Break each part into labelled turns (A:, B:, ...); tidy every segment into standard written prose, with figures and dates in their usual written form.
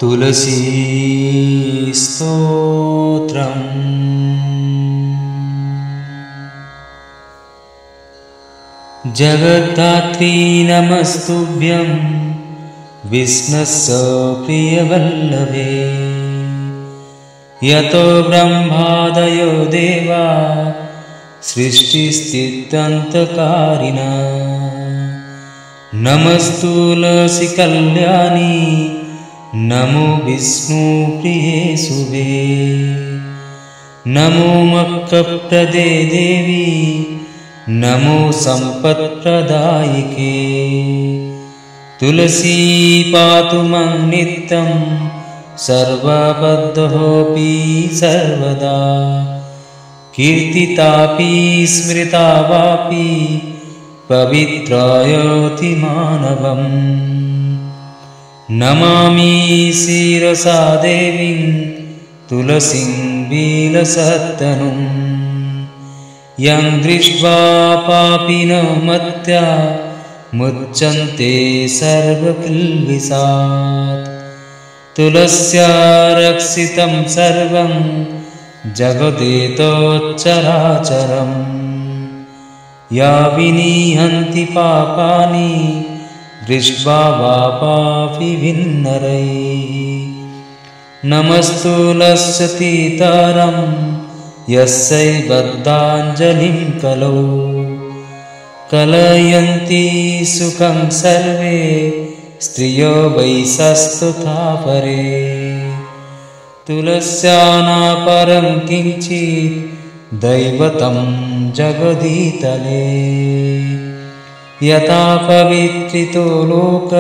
A: तुलसी स्तोत्रम्। जगद्धात्री नमस्तुभ्यं विष्णस्य प्रियवल्लभे। यतो ब्रह्मादयो देवा सृष्टिस्थित्यन्तकारिणः। नमस्तुलसी कल्याणी नमो विष्णुप्रिये शुभे। नमो मोक्षप्रदे देवी नमो सम्पत्प्रदायिके। तुलसी पातु मां नित्यं सर्वबद्धोऽपि सर्वदा। कीर्तितापि स्मृता वापि पवित्रायति मानवम्। नमामि शिरसा देवीं तुलसीं विलसत्तनुं। यं दृष्ट्वा पापिनो मत्या मुच्यन्ते सर्वकिल्बिषात्। तुलस्या रक्षितं सर्वं जगदेतच्चराचरम्। या विनिहन्ति पापानि दृष्ट्वा वा पापिभिन्नरैः। नमस्तुलस्यतीतरं यस्यै बद्धाञ्जलिं कलौ। कलयन्ति सुखं सर्वे स्त्रियो वैशस्तथा परे। तुलस्या न परं किञ्चित् दैवतं जगदीतले। यथा पवित्रितो लोक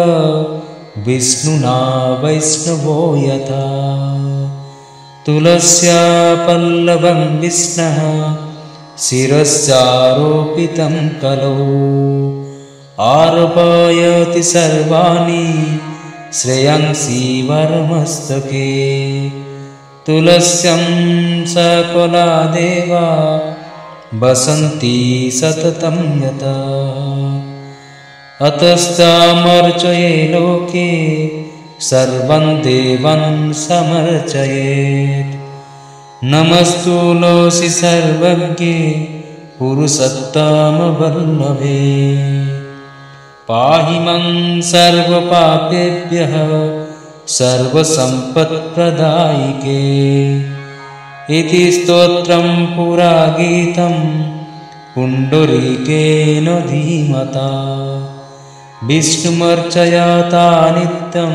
A: विष्णुना वैष्णवो यथा। तुलस्या पल्लवं विष्णुः शिरस्यारोपितं कलौ। आरोपयति सर्वाणि श्रेयांसि वरमस्तके। तुलस्यां सकला देवा वसन्ति सततं यथा। अतस्तामर्चये लोके सर्वं देवान् समर्चयेत्। नमस्तुलसी सर्वज्ञे पुरुषोत्तमवल्लभे। पाहि मां सर्वपापेभ्यः सर्वसम्पत्प्रदायिके। इति स्तोत्रं पुरा गीतं पुण्डरीकेन धीमता। विष्णुमर्चयता नित्यं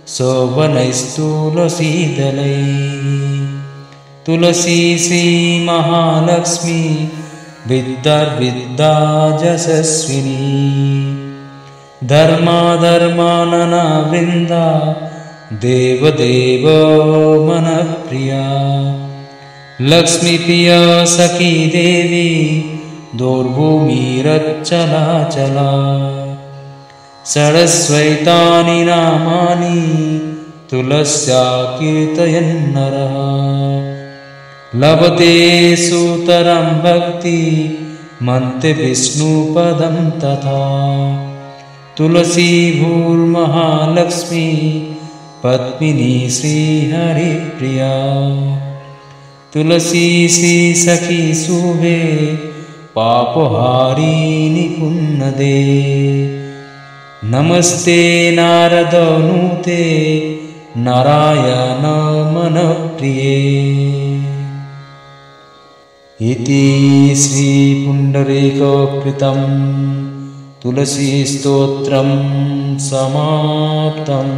A: शोभनैस्तुलसीदलैः। तुलसी श्रीमहालक्ष्मी विद्यार्विद्या यशस्विनी। धर्माधर्मानना वृन्दा देवदेव मनप्रिया। लक्ष्मीप्रिया सखी देवी दुर्भूमिरचलाचला। षडश्वैतानि नामानि तुलस्या कीर्तयन्नरः। लभते सुतरां भक्ति मन्ते विष्णुपदं तथा। तुलसी भूर्महालक्ष्मी पद्मिनी श्रीहरिप्रिया। तुलसी श्री सखी शुभे पापहारिणि पुण्यदे। नमस्ते नारदनुते नारायण मनप्रिये। इति श्रीपुण्डरीककृतं तुलसी स्तोत्रं समाप्तम्।